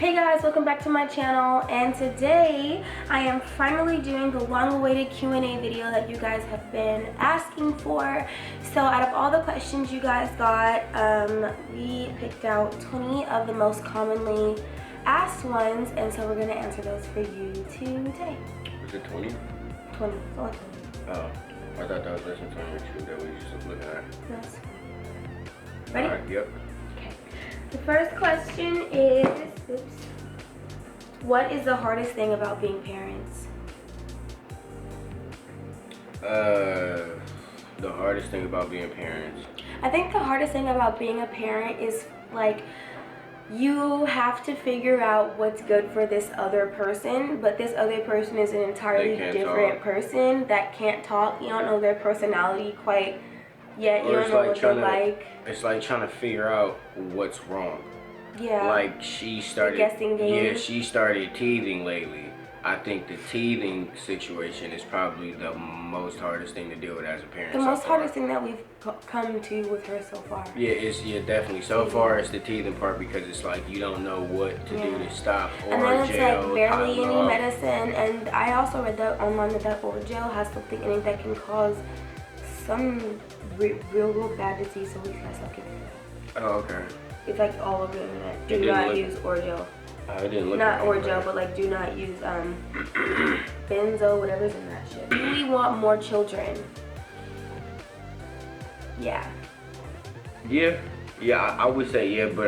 Hey guys, welcome back to my channel, and today I am finally doing the long-awaited Q&A video that you guys have been asking for. So out of all the questions you guys got, we picked out 20 of the most commonly asked ones, and so we're going to answer those for you today. Was it 20? 20, only 20. Oh, I thought that was less than 22 that we just looking at. Yes. Ready? Alright, yep. The first question is, what is the hardest thing about being parents? The hardest thing about being parents. I think the hardest thing about being a parent is like you have to figure out what's good for this other person, but this other person is an entirely different person that can't talk. You don't know their personality quite yet. You don't know what they're like. It's like trying to figure out what's wrong. Yeah. Like she started. The guessing game. Yeah, she started teething lately. I think the teething situation is probably the most hardest thing to deal with as a parent. The most hardest thing that we've come to with her so far. Yeah, definitely. So far it's the teething part because it's like you don't know what to do to stop or and then it's jail. like barely any medicine. And I also read that online that jail has something in it that can cause some real bad disease, so we gotta stop getting it. Oh, okay. It's like all over the internet. Do not use Orgel. I didn't look Not at Orgel, but like do not use benzo, whatever's in that shit. Do we want more children? Yeah. Yeah, I would say yeah, but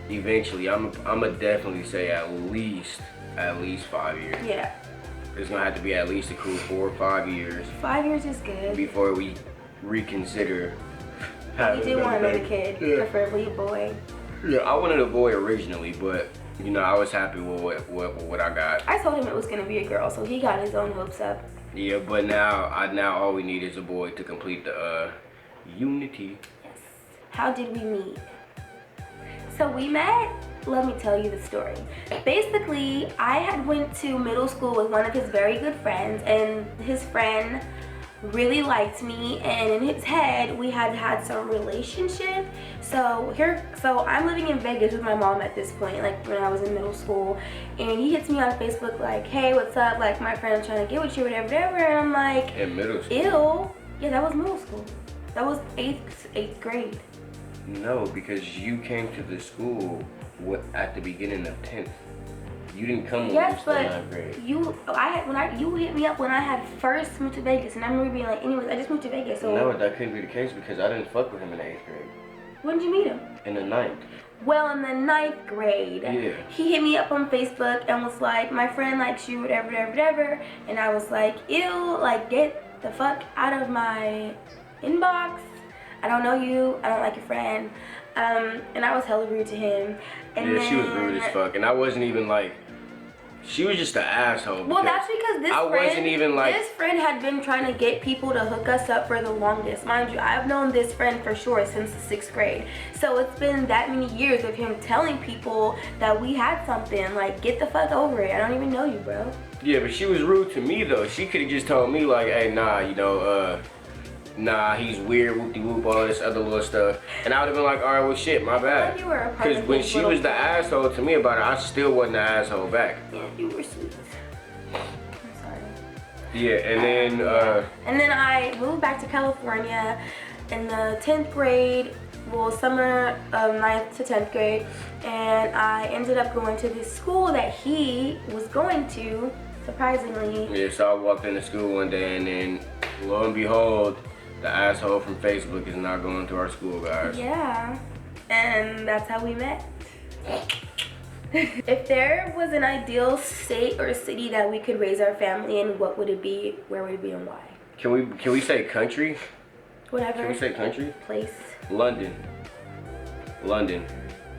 eventually, I'ma definitely say at least 5 years. Yeah. It's gonna have to be at least a cool 4 or 5 years. 5 years is good. Before we reconsider having You do want another baby. kid, Yeah. preferably a boy. Yeah, I wanted a boy originally, but you know I was happy with what I got. I told him it was gonna be a girl, so he got his own hopes up. Yeah, but now all we need is a boy to complete the unity. Yes. How did we meet? So we met, let me tell you the story. Basically, I had went to middle school with one of his very good friends, and his friend really liked me, and in his head we had some relationship. So I'm living in Vegas with my mom at this point, like when I was in middle school, and he hits me on Facebook like, hey, what's up, like my friend's trying to get with you, whatever, and I'm like, In middle school? ew. Yeah, that was middle school. That was eighth grade. No, because you came to the school at the beginning of 10th. You didn't come when Yes, we were but still in 9th grade. you hit me up when I had first moved to Vegas, and I remember being like, anyways, I just moved to Vegas, so. No, that couldn't be the case because I didn't fuck with him in the 8th grade. When did you meet him? In the 9th. Well, in the 9th grade, Yeah. he hit me up on Facebook and was like, my friend likes you, whatever, and I was like, ew, like get the fuck out of my inbox. I don't know you, I don't like your friend. And I was hella rude to him. And yeah, she was rude as fuck, and I wasn't even like. She was just an asshole. Well, that's because this friend had been trying to get people to hook us up for the longest. Mind you, I've known this friend for sure since the 6th grade. So it's been that many years of him telling people that we had something. Like, get the fuck over it. I don't even know you, bro. Yeah, but she was rude to me though. She could have just told me like, hey, nah, you know, nah, he's weird, whoop-de-whoop, all this other little stuff. And I would have been like, all right, well, shit, my bad. Like you were a part because of when his she little was the asshole to me about it, I still wasn't the asshole back. Yeah, you were sweet. I'm sorry. Yeah, and then, And then I moved back to California in the 10th grade, well, summer of 9th to 10th grade. And I ended up going to this school that he was going to, surprisingly. yeah, so I walked into school one day and then, lo and behold, the asshole from Facebook is not going to our school, guys. Yeah, and that's how we met. If there was an ideal state or city that we could raise our family in, what would it be, where would it be, and why? Can we say country? Whatever. Can we say country? Place. London.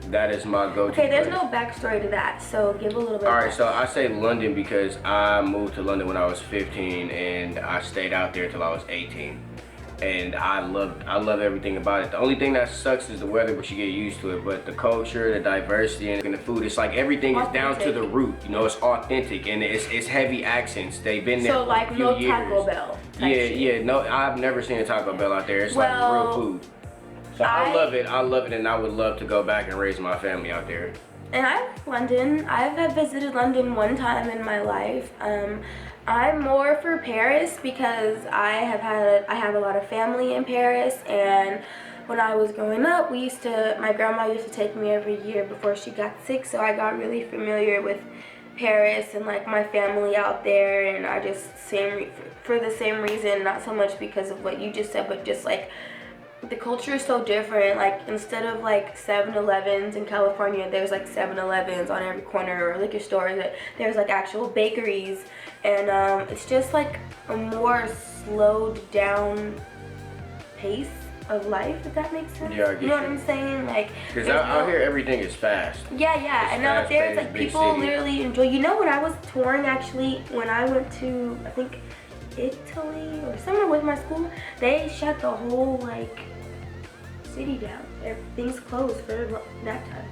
That is my go-to Okay, there's place. no backstory to that, so give a little bit. Alright, so I say London because I moved to London when I was 15 and I stayed out there till I was 18. And I love everything about it. The only thing that sucks is the weather, but you get used to it. But the culture, the diversity, and the food, it's like everything is down to the root. You know, it's authentic and it's heavy accents. They've been there So for like a few no years. Taco Bell. Yeah, no, I've never seen a Taco Bell out there. It's like real food. So I love it, and I would love to go back and raise my family out there. And I like London. I've visited London one time in my life. I'm more for Paris because I have a lot of family in Paris, and when I was growing up, my grandma used to take me every year before she got sick, so I got really familiar with Paris and like my family out there, and I just for the same reason, not so much because of what you just said, but just like the culture is so different. Like instead of like 7-Elevens in California, there's like 7-Elevens on every corner, or liquor stores. There's like actual bakeries, and it's just like a more slowed down pace of life, if that makes sense. Yeah, I get you know what I'm saying? Like, because out here everything is fast. Yeah, and out there it's like people literally enjoy. You know, when I was touring, actually, when I went to, I think, Italy or somewhere with my school, they shut the whole like city down. Everything's closed for that time.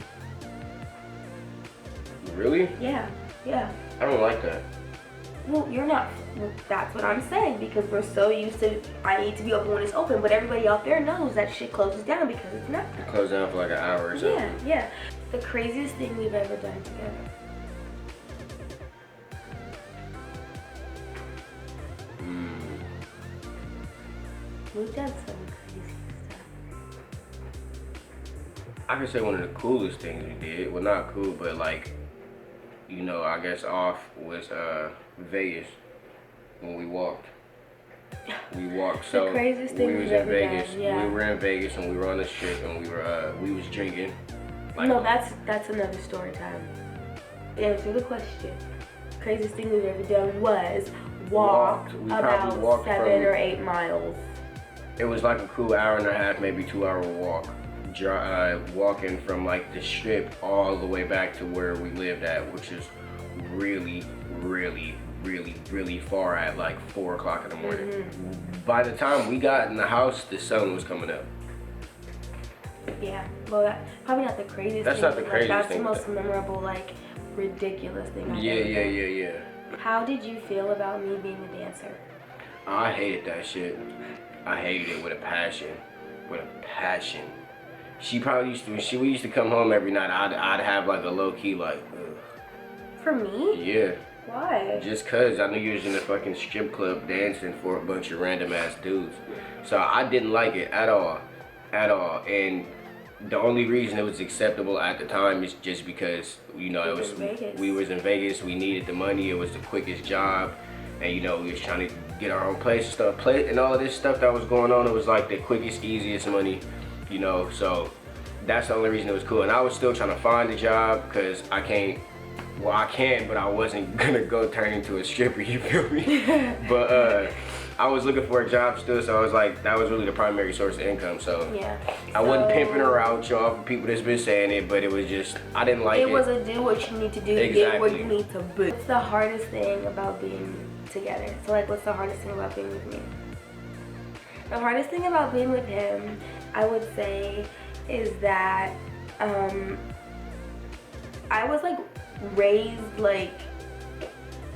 Really? Yeah. I don't like that. Well, you're not. Well, that's what I'm saying, because we're so used to, I need to be open when it's open, but everybody out there knows that shit closes down because it's not. It closed down for like an hour or something. Yeah. The craziest thing we've ever done together. We've done some crazy stuff. I could say one of the coolest things we did. Well, not cool, but like, you know, I guess off was Vegas when we walked. So the craziest thing we was we've in ever Vegas. done, yeah. We were in Vegas and we were on the strip and we was drinking. Like, no, that's another story time. Answer the question. Craziest thing we've ever done was walk about 7 or 8 miles. It was like a cool hour and a half, maybe 2 hour walk. Walking from like the strip all the way back to where we lived at, which is really far at like 4 o'clock in the morning. Mm-hmm. By the time we got in the house, the sun was coming up. Yeah, well, that's probably not the craziest That's thing. not the craziest thing. That's the most memorable, like, ridiculous thing I've ever Yeah. done. How did you feel about me being a dancer? I hated that shit. I hated it with a passion. She probably used to, we used to come home every night, I'd have like a low key like, ugh. For me? Yeah. Why? Just cause I knew you was in a fucking strip club dancing for a bunch of random ass dudes. So I didn't like it at all. And the only reason it was acceptable at the time is just because, you know, we was in Vegas, we needed the money, it was the quickest job, and you know, we was trying to get our own place and stuff, and all of this stuff that was going on, it was like the quickest, easiest money, you know, so that's the only reason it was cool. And I was still trying to find a job, because I can, but I wasn't gonna go turn into a stripper, you feel me? But I was looking for a job still, so I was like, that was really the primary source of income, so yeah. I wasn't pimping her out, show off for people that's been saying it, but it was just, I didn't like it. It was a do what you need to do, get what you need to do. What's the hardest thing about being together? So like, what's the hardest thing about being with me? The hardest thing about being with him, I would say, is that I was like raised like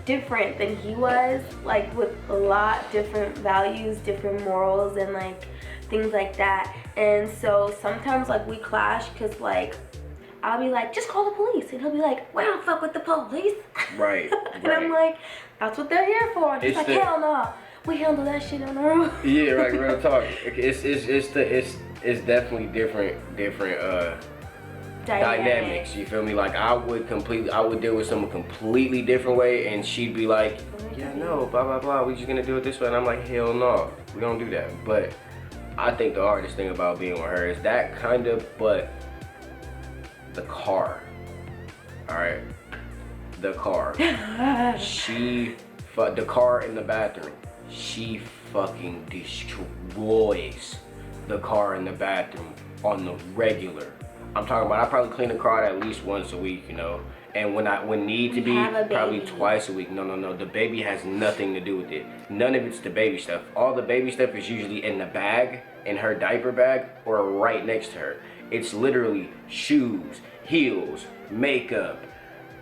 different than he was, like with a lot different values, different morals, and like things like that. And so sometimes like we clash, because like I'll be like, just call the police, and he'll be like, we don't fuck with the police. Right. And I'm like, that's what they're here for. And he's like, hell no, we handle that shit on our own. Yeah, right, real talk. It's definitely different dynamics, you feel me? Like I would deal with someone completely different way, and she'd be like, yeah, no, blah blah blah, we just gonna do it this way, and I'm like, hell no, we don't do that. But I think the hardest thing about being with her is that kind of, but the car. Alright, the car. The car in the bathroom, she fucking destroys the car in the bathroom on the regular. I'm talking about, I probably clean the car at least once a week, you know, and when need to be, probably twice a week. No, the baby has nothing to do with it. None of it's the baby stuff. All the baby stuff is usually in the bag, in her diaper bag, or right next to her. It's literally shoes, heels, makeup,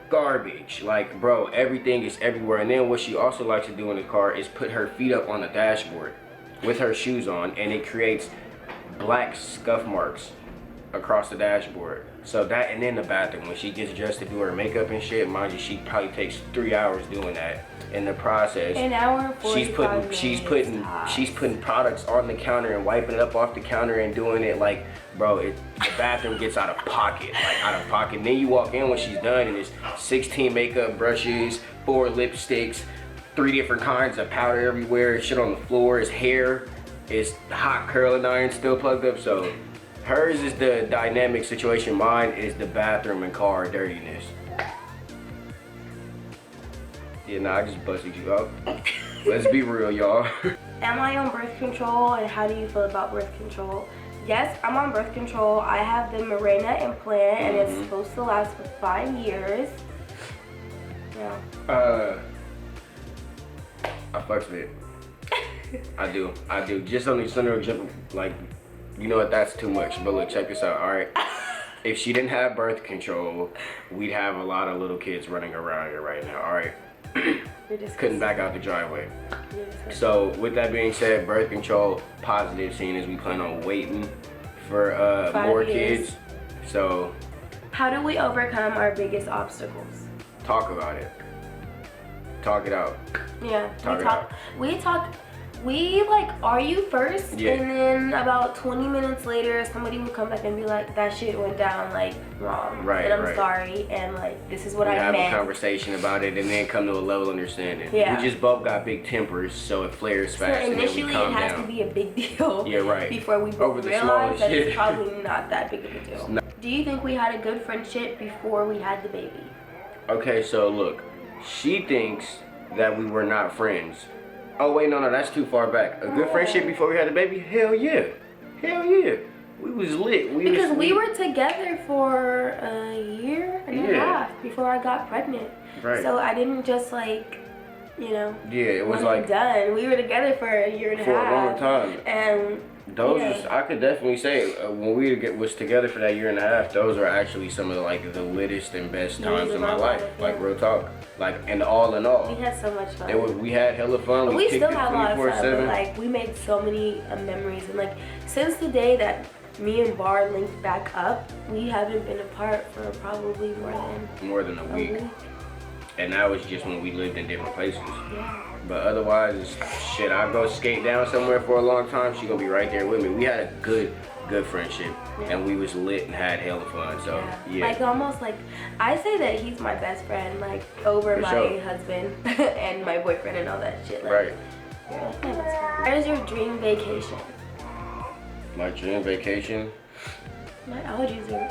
garbage. Like, bro, everything is everywhere. And then what she also likes to do in the car is put her feet up on the dashboard with her shoes on, and it creates black scuff marks across the dashboard. So that, and then the bathroom, when she gets dressed to do her makeup and shit, mind you, she probably takes 3 hours doing that. In the process, an hour and 45 minutes she's putting products on the counter and wiping it up off the counter and doing it like, bro, the bathroom gets out of pocket, like out of pocket. And then you walk in when she's done and it's 16 makeup brushes, 4 lipsticks, 3 different kinds of powder everywhere, shit on the floor, his hair is hot curling iron still plugged up. So hers is the dynamic situation, mine is the bathroom and car dirtiness. Yeah, nah, I just busted you up. Let's be real, y'all. Am I on birth control, and how do you feel about birth control? Yes, I'm on birth control. I have the Mirena implant, and it's supposed to last for 5 years. Yeah. I fucks with it. I do. Just on the center, like, you know what, that's too much. But look, check this out, all right? If she didn't have birth control, we'd have a lot of little kids running around here right now, all right? Couldn't back out the driveway. So with that being said, birth control positive, seeing as we plan on waiting for more kids. So how do we overcome our biggest obstacles? Talk about it. Talk it out. Yeah, we like argue first, yeah. And then about 20 minutes later, somebody would come back and be like, that shit went down like wrong. Right, and I'm sorry, and like, this is what I meant. We have a conversation about it and then come to a level of understanding. Yeah. We just both got big tempers, so it flares fast so and then we initially calm it has down. to be a big deal. Yeah, right. Before we both realize that it's probably not that big of a deal. Do you think we had a good friendship before we had the baby? Okay, so look, she thinks that we were not friends. Oh wait, no, that's too far back. A good friendship before we had a baby? Hell yeah. Hell yeah. We was lit. Because we were together for a year and a half before I got pregnant. Right. So I didn't just like, you know. Yeah, it was like done. We were together for a year and a half. For a long time. And those I could definitely say when we was together for that year and a half, those are actually some of the littest and best times of my life. Like real talk. Like, and all in all, we had so much fun. We had hella fun. We still have a lot of fun, but like we made so many memories, and like since the day that me and Bar linked back up, we haven't been apart for probably more than a week. And that was just when we lived in different places. Yeah. But otherwise, shit, I go skate down somewhere for a long time, she gonna be right there with me. We had a good friendship, and we was lit and had hella fun. So yeah. Like almost like I say that he's my best friend, like over my husband and my boyfriend and all that shit. Like, right. Where's your dream vacation? My dream vacation? My allergies are.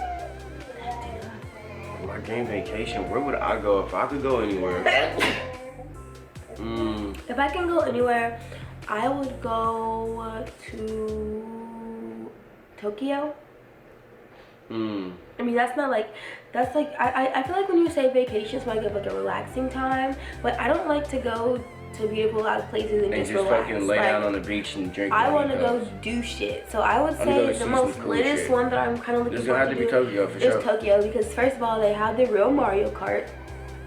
My dream vacation? Where would I go if I could go anywhere? If I can go anywhere, I would go to Tokyo. I mean, that's like I feel like when you say vacation, it's like a relaxing time, but I don't like to go to beautiful places and just relax. Fucking lay down on the beach and drink. I want to go do shit. So I would say the most littest one that I'm kind of looking forward to do Tokyo for sure. is Tokyo, because first of all, they have the real Mario Kart.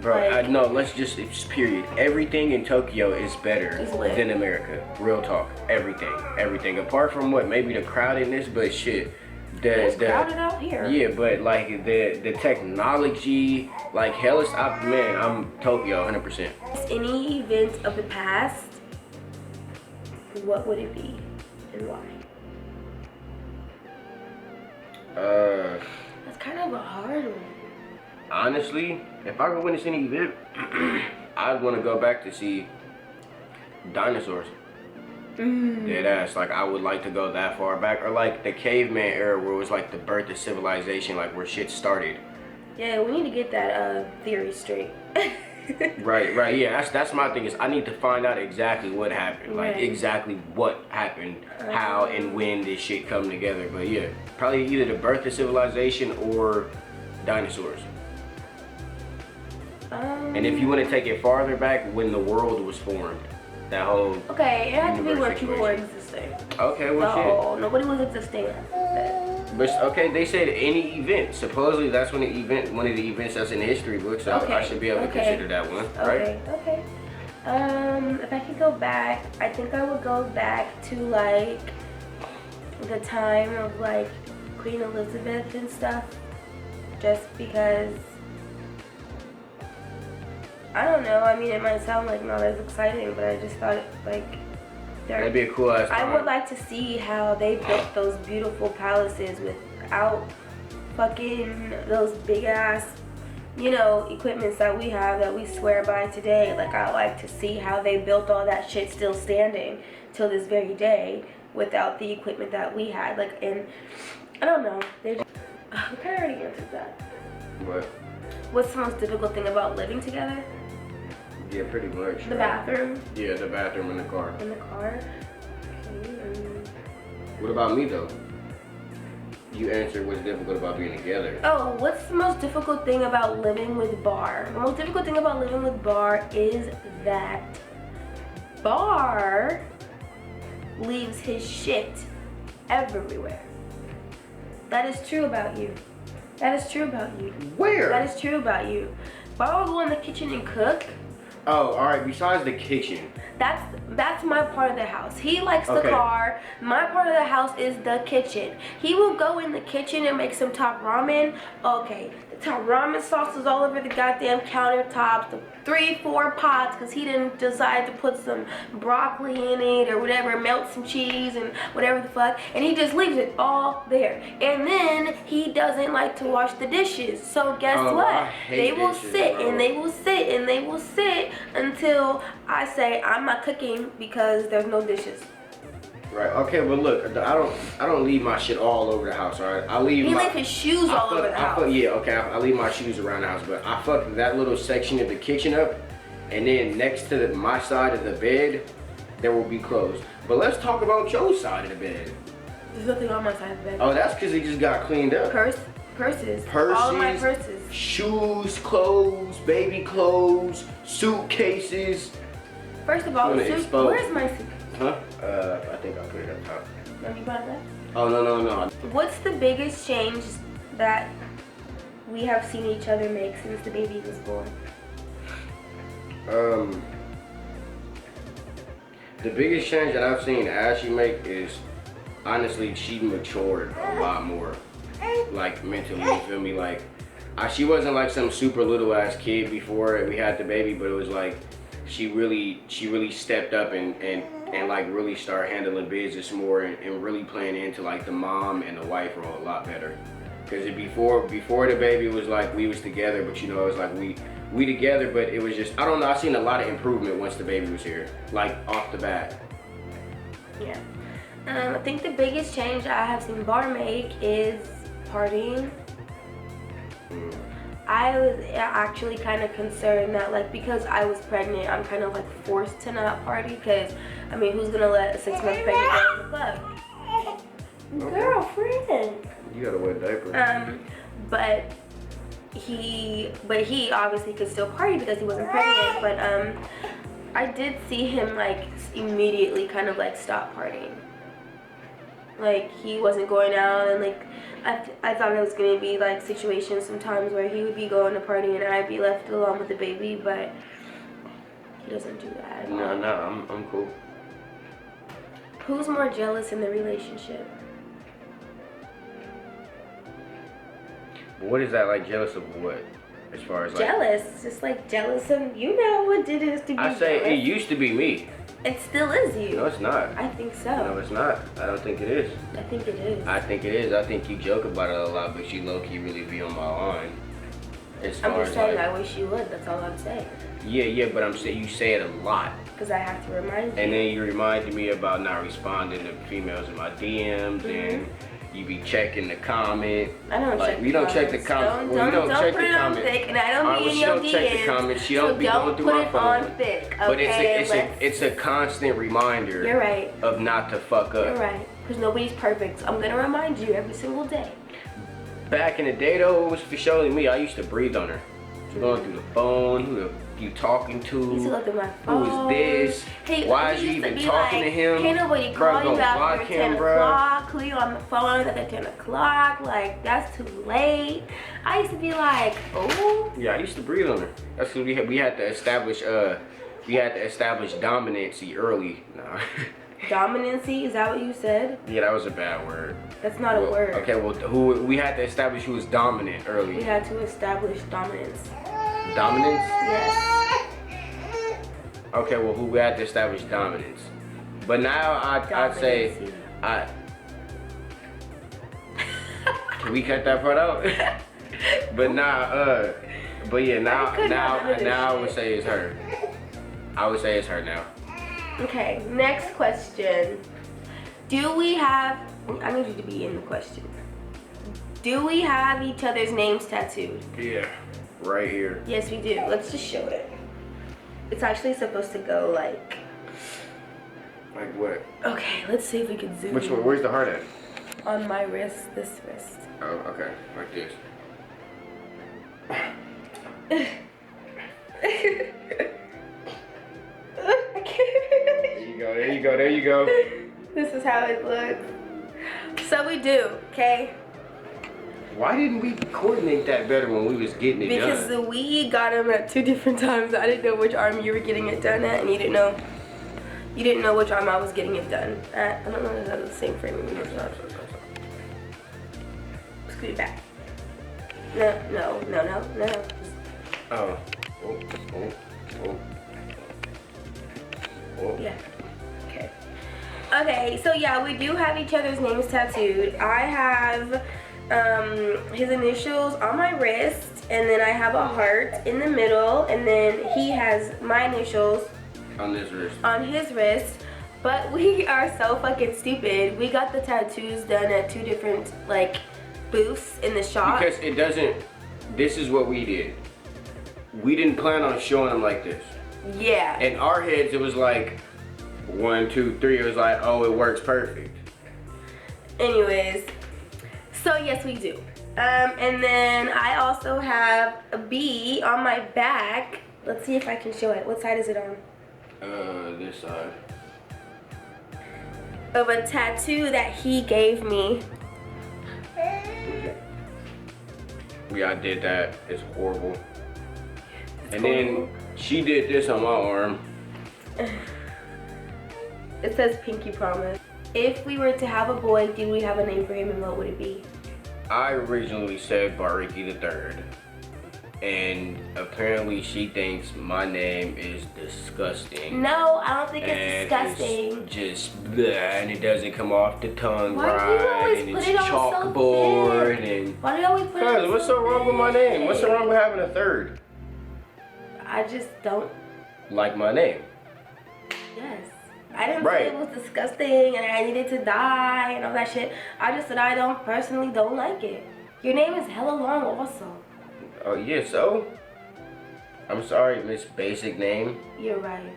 Bro, no, let's just period. Everything in Tokyo is better than America. Real talk. Everything. Apart from maybe the crowdedness, but shit. It's crowded out here. Yeah, but like the technology, like hell is I'm Tokyo 100%. Any event of the past, what would it be and why? That's kind of a hard one. Honestly, if I could witness any event, I'd want to go back to see dinosaurs. Dead ass. Like, I would like to go that far back, or like the caveman era where it was like the birth of civilization, like where shit started. Yeah, we need to get that theory straight. Right. Yeah, that's my thing, is I need to find out exactly what happened, like exactly what happened, how and when this shit come together. But yeah, probably either the birth of civilization or dinosaurs. And if you want to take it farther back, when the world was formed, that whole okay, it had to be where people were existing. Okay, well shit. Nobody was existing. But okay, they said any event. Supposedly that's one of the events that's in the history book, so I should be able to consider that one, right? Okay. If I could go back, I think I would go back to like the time of like Queen Elizabeth and stuff. just because, I don't know, I mean, it might sound like not as exciting, but I just thought, like, That'd be a cool ass I time. would like to see how they built those beautiful palaces without fucking those big ass, you know, equipments that we have that we swear by today. Like, I like to see how they built all that shit still standing till this very day without the equipment that we had. Like, and I don't know. They just, I kind of already answered that. What? What's the most difficult thing about living together? Yeah, pretty much. The bathroom. Yeah, the bathroom in the car. In the car. Okay. What about me though? You answered what's difficult about being together. Oh, what's the most difficult thing about living with Bar? The most difficult thing about living with Bar is that Bar leaves his shit everywhere. That is true about you. That is true about you. Where? That is true about you. Bar will go in the kitchen and cook. Oh, all right. Besides the kitchen. That's my part of the house. He likes the Okay. car. My part of the house is the kitchen. He will go in the kitchen and make some top ramen. Okay, the top ramen sauce is all over the goddamn countertops, the 3-4 pots, because he didn't decide to put some broccoli in it or whatever, melt some cheese and whatever the fuck, and he just leaves it all there. And then he doesn't like to wash the dishes. So guess Oh, what? I hate They will dishes, sit bro. and they will sit and they will sit until I say I'm not cooking because there's no dishes. Right. Okay, but look, I don't leave my shit all over the house. All right. I leave. He my, leaves his shoes all over the house. Yeah. Okay. I leave my shoes around the house, but I fuck that little section of the kitchen up, and then next to my side of the bed, there will be clothes. But let's talk about your side of the bed. There's nothing on my side of the bed. Oh, that's because it just got cleaned up. Purses. All of my purses. Shoes, clothes, baby clothes, suitcases. First of all, I'm gonna expose. where's my suit? Huh? I think I put it up top. No, you brought that? Oh, no. What's the biggest change that we have seen each other make since the baby was born? The biggest change that I've seen Ashley make is, honestly, she matured a lot more. Like, mentally, you feel me? Like, she wasn't like some super little ass kid before we had the baby, but it was like, she really stepped up and like really started handling business more and really playing into like the mom and the wife role a lot better. Because before the baby was like we was together, but you know, it was like we together, but it was just, I don't know, I seen a lot of improvement once the baby was here, like off the bat. Yeah. I think the biggest change I have seen Bar make is partying. I was actually kind of concerned that, like, because I was pregnant, I'm kind of like forced to not party, because I mean, who's gonna let a 6-month pregnant girl in the club? Girlfriend. You gotta wear a diaper. But he obviously could still party because he wasn't pregnant. But I did see him like immediately kind of like stop partying. Like, he wasn't going out, and like I thought it was gonna be like situations sometimes where he would be going to party and I'd be left alone with the baby, but he doesn't do that. No, I'm cool. Who's more jealous in the relationship? What is that, like, jealous of what? As far as like Jealous, just like jealous of, you know what it is to be I say jealous. it used to be me. It still is you. No, it's not. I think so. No, it's not. I don't think it is. I think it is. I think it is. I think you joke about it a lot, but you low-key really be on my line. As I'm far just as saying, like, I wish you would. That's all I'm saying. yeah, but I'm saying you say it a lot. Because I have to remind you. And then you reminded me about not responding to females in my DMs, and you be checking the comment. I don't like, check we the don't check the comments. comment. Well, you don't check put the it on comment. thick, and I don't Alright, be in well, your she don't check the DMs. comments. She don't be going through put my it phone. on thick, But okay? it's a constant reminder. You're right. Of not to fuck up. You're right. Because nobody's perfect. I'm going to remind you every single day. Back in the day, though, it was for showing me. I used to breathe on her. Going through the phone, who you talking to? You used to look at my Who phone. is this? Hey, Why he is you used to even be talking like, to him? Can't nobody Bro, call don't you after block 10 him, bro. o'clock. Who you on the phone at 10 o'clock? Like, that's too late. I used to be like, oh. Yeah, I used to breathe on her. That's because we had to establish dominancy early. Nah. Dominancy, is that what you said? Yeah, that was a bad word. That's not a word. Okay, well, we had to establish who was dominant early. We had to establish dominance. Dominance? Yes. Okay, well, who we had to establish dominance. But now I'd say, can we cut that part out? But now I would say it's her. I would say it's her now. Okay, next question. Do we have, I need you to be in the question. Do we have each other's names tattooed? Yeah, right here. Yes, we do. Let's just show it. It's actually supposed to go like what? Okay, let's see if we can zoom. Which one? Where's the heart at? On my wrist, this wrist. Oh, okay, like this. There you go. This is how it looks. So we do, okay? Why didn't we coordinate that better when we was getting it because done? we got them at 2 different times. I didn't know which arm you were getting it done at, and you didn't know which arm I was getting it done at. I don't know if that's the same framing. Scoot it back. No. Oh. Yeah. Okay, so yeah, we do have each other's names tattooed. I have his initials on my wrist, and then I have a heart in the middle, and then he has my initials on his wrist. But we are so fucking stupid. We got the tattoos done at 2 different like booths in the shop. Because it doesn't. This is what we did. We didn't plan on showing them like this. Yeah. In our heads, it was like 1, 2, 3. It was like, oh, it works perfect. Anyways, so yes, we do. And then I also have a B on my back. Let's see if I can show it. What side is it on? This side. Of a tattoo that he gave me. Yeah, I did that. It's horrible. It's and horrible. Then she did this on my arm. It says Pinky Promise. If we were to have a boy, do we have a name for him, and what would it be? I originally said Bariki III. And apparently she thinks my name is disgusting. No, I don't think it's And disgusting. it's just bleh, and it doesn't come off the tongue Why do you right, always and put it's it on so chalkboard, thin? and Why do you always put it on what's so wrong with my name? What's so wrong with having a third? I just don't. Like my name. Yes. I didn't say it was disgusting and I needed to die and all that shit. I just said I personally don't like it. Your name is hella long also. Oh yeah, so? I'm sorry, Miss Basic Name. You're right.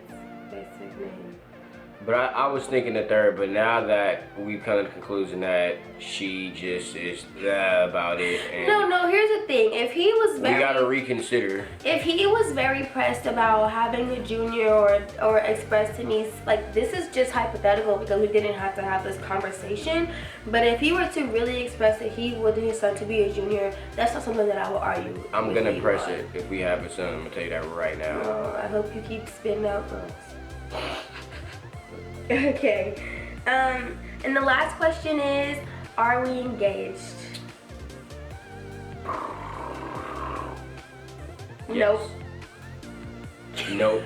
Basic name. But I was thinking the third, but now that we've come to the conclusion that she just is about it, and No, here's the thing. If he was we gotta reconsider. If he was very pressed about having a junior or expressed to me, like, this is just hypothetical because we didn't have to have this conversation, but if he were to really express that he wanted his son to be a junior, that's not something that I will argue. I'm gonna press it if we have a son. I'm gonna tell you that right now. Oh, I hope you keep spitting out books. Okay. And the last question is, are we engaged? Yes. Nope.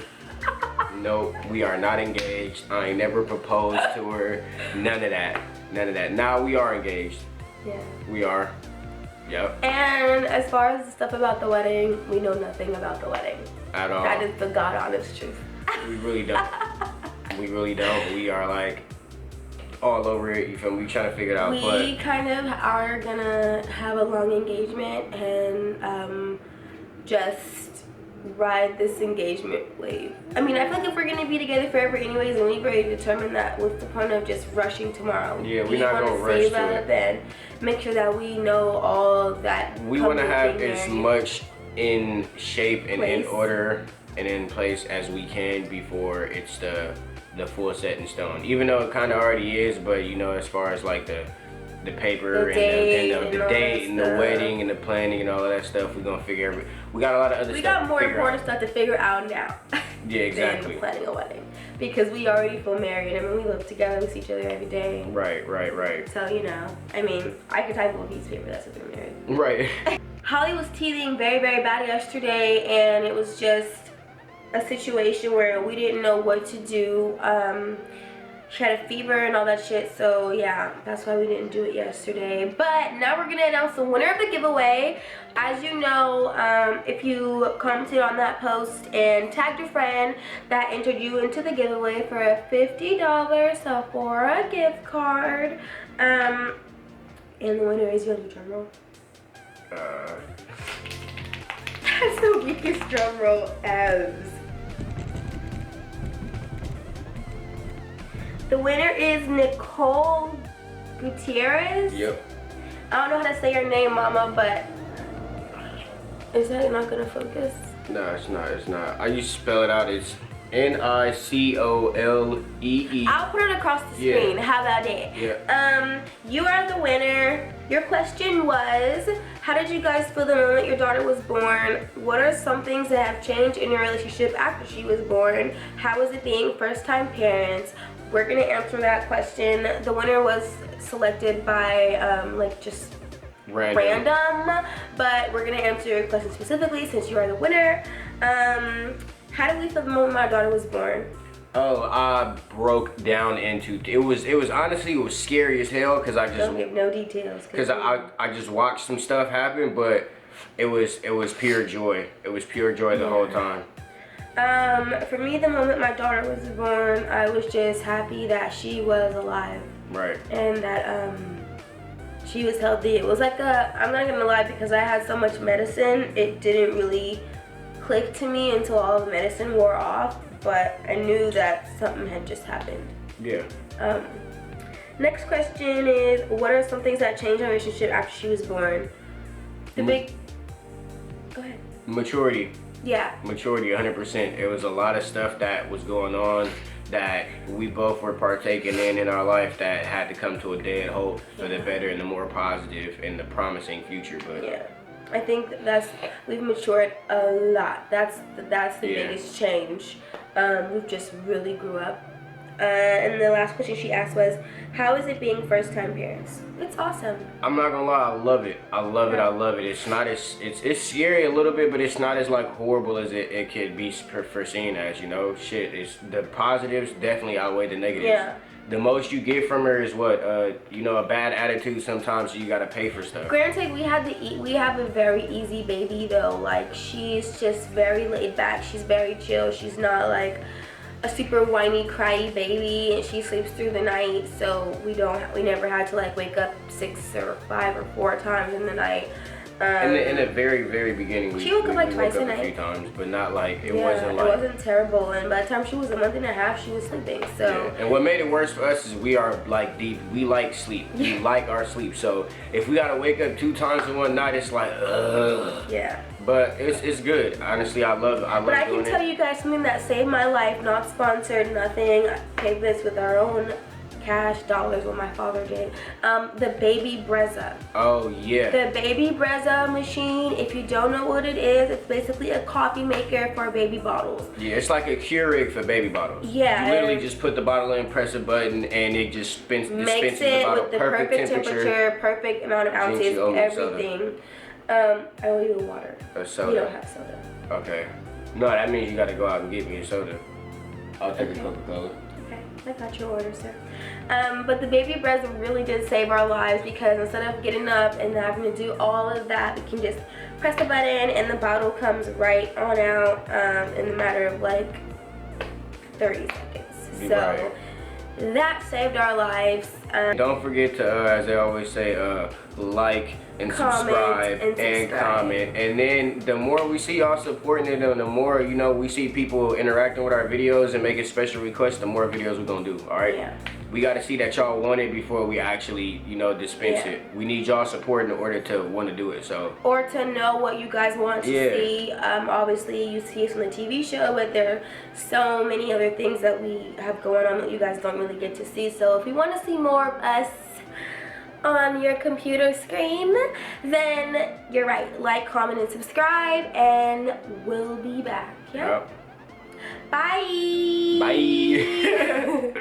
Nope. We are not engaged. I ain't never proposed to her. None of that. Now we are engaged. Yeah. We are. Yep. And as far as the stuff about the wedding, we know nothing about the wedding. At all. That is the God honest truth. We really don't. We really don't. We are like all over it. You feel me? We trying to figure it out. We kind of are gonna have a long engagement and just ride this engagement wave. I mean, I feel like if we're gonna be together forever anyways, and we've already determined that, what's the point of just rushing tomorrow? Yeah, we're not gonna rush save to up and make sure that we know all that. We want to have as married. much in shape and in Place. order and in place as we can before it's the full set in stone. Even though it kind of already is, but you know, as far as like the paper and the date and the wedding and the planning and all of that stuff, we're gonna figure we got a lot of other stuff. We got more to figure important out. stuff to figure out now. Yeah, exactly. than planning a wedding, because we already feel married. I mean, we live together, we see each other every day. Right. So, you know, I mean, I could type on a piece of paper that says we're married. Right. Holly was teething very, very bad yesterday, and it was just a situation where we didn't know what to do. She had a fever and all that shit, so yeah, that's why we didn't do it yesterday. But now we're gonna announce the winner of the giveaway. As you know, if you commented on that post and tagged your friend, that entered you into the giveaway for a $50 Sephora gift card. And the winner is, you want to do drum roll? That's the weakest drum roll ever. The winner is Nicole Gutierrez. Yep. I don't know how to say your name, Mama, but is that not gonna focus? No, it's not. I used to spell it out. It's Nicolee. I'll put it across the screen. Yeah. How about that? Yeah. You are the winner. Your question was, how did you guys feel the moment your daughter was born? What are some things that have changed in your relationship after she was born? How was it being first-time parents? We're gonna answer that question. The winner was selected by like just random, but we're gonna answer your question specifically since you are the winner. How did we feel the moment my daughter was born? Oh, I broke down into it was honestly, it was scary as hell because I just don't give no details because I just watched some stuff happen, but it was pure joy. It was pure joy the whole time. For me, the moment my daughter was born, I was just happy that she was alive. Right. And that she was healthy. It was like I'm not gonna lie, because I had so much medicine, it didn't really click to me until all the medicine wore off, but I knew that something had just happened. Yeah. Next question is, what are some things that changed our relationship after she was born? Go ahead. Maturity. Yeah. Maturity, 100%. It was a lot of stuff that was going on that we both were partaking in our life that had to come to a dead halt for the better and the more positive and the promising future. But yeah, I think we've matured a lot. That's the biggest change. We've just really grew up. And the last question she asked was, how is it being first-time parents? It's awesome. I'm not gonna lie, I love it. I love it. It's not as it's scary a little bit, but it's not as like horrible as it could be foreseen as, you know. Shit, it's the positives definitely outweigh the negatives. Yeah. The most you get from her is what, you know, a bad attitude sometimes, so you gotta pay for stuff. Granted, we have a very easy baby though. Like, she's just very laid back. She's very chill. She's not like a super whiny, cryy baby, and she sleeps through the night, so we never had to like wake up 6 or 5 or 4 times in the night. In the very, very beginning, she woke up like twice a night. A few times, but not like it wasn't like, it wasn't terrible. And by the time she was a month and a half, she was sleeping. So yeah. And what made it worse for us is we are like deep. We like sleep. We like our sleep. So if we gotta wake up 2 times in one night, it's like yeah. But it's good. Honestly, I love But I can tell you guys something that saved my life. Not sponsored, nothing. I paid this with our own cash dollars, what my father did. The Baby Brezza. Oh yeah. The Baby Brezza machine, if you don't know what it is, it's basically a coffee maker for baby bottles. Yeah, it's like a Keurig for baby bottles. Yeah. You literally just put the bottle in, press a button, and it just makes it with the perfect temperature, perfect amount of ounces, everything. I owe you a water. A soda. We don't have soda. Okay. No, that means you gotta go out and get me a soda. I'll take a Coca-Cola. Okay, I got your order, sir. But the Baby Brezza really did save our lives, because instead of getting up and having to do all of that, we can just press the button and the bottle comes right on out in a matter of like 30 seconds. So that saved our lives. Don't forget to, as they always say, like and subscribe and comment. And then the more we see y'all supporting it, and the more, you know, we see people interacting with our videos and making special requests, the more videos we're gonna do. All right. Yeah. We got to see that y'all want it before we actually, you know, dispense it. We need y'all support in order to want to do it. So. Or to know what you guys want to see. Obviously, you see us on the TV show, but there are so many other things that we have going on that you guys don't really get to see. So if you want to see more of us on your computer screen, then you're right. Like, comment, and subscribe, and we'll be back. Yeah. Yep. Bye. Bye.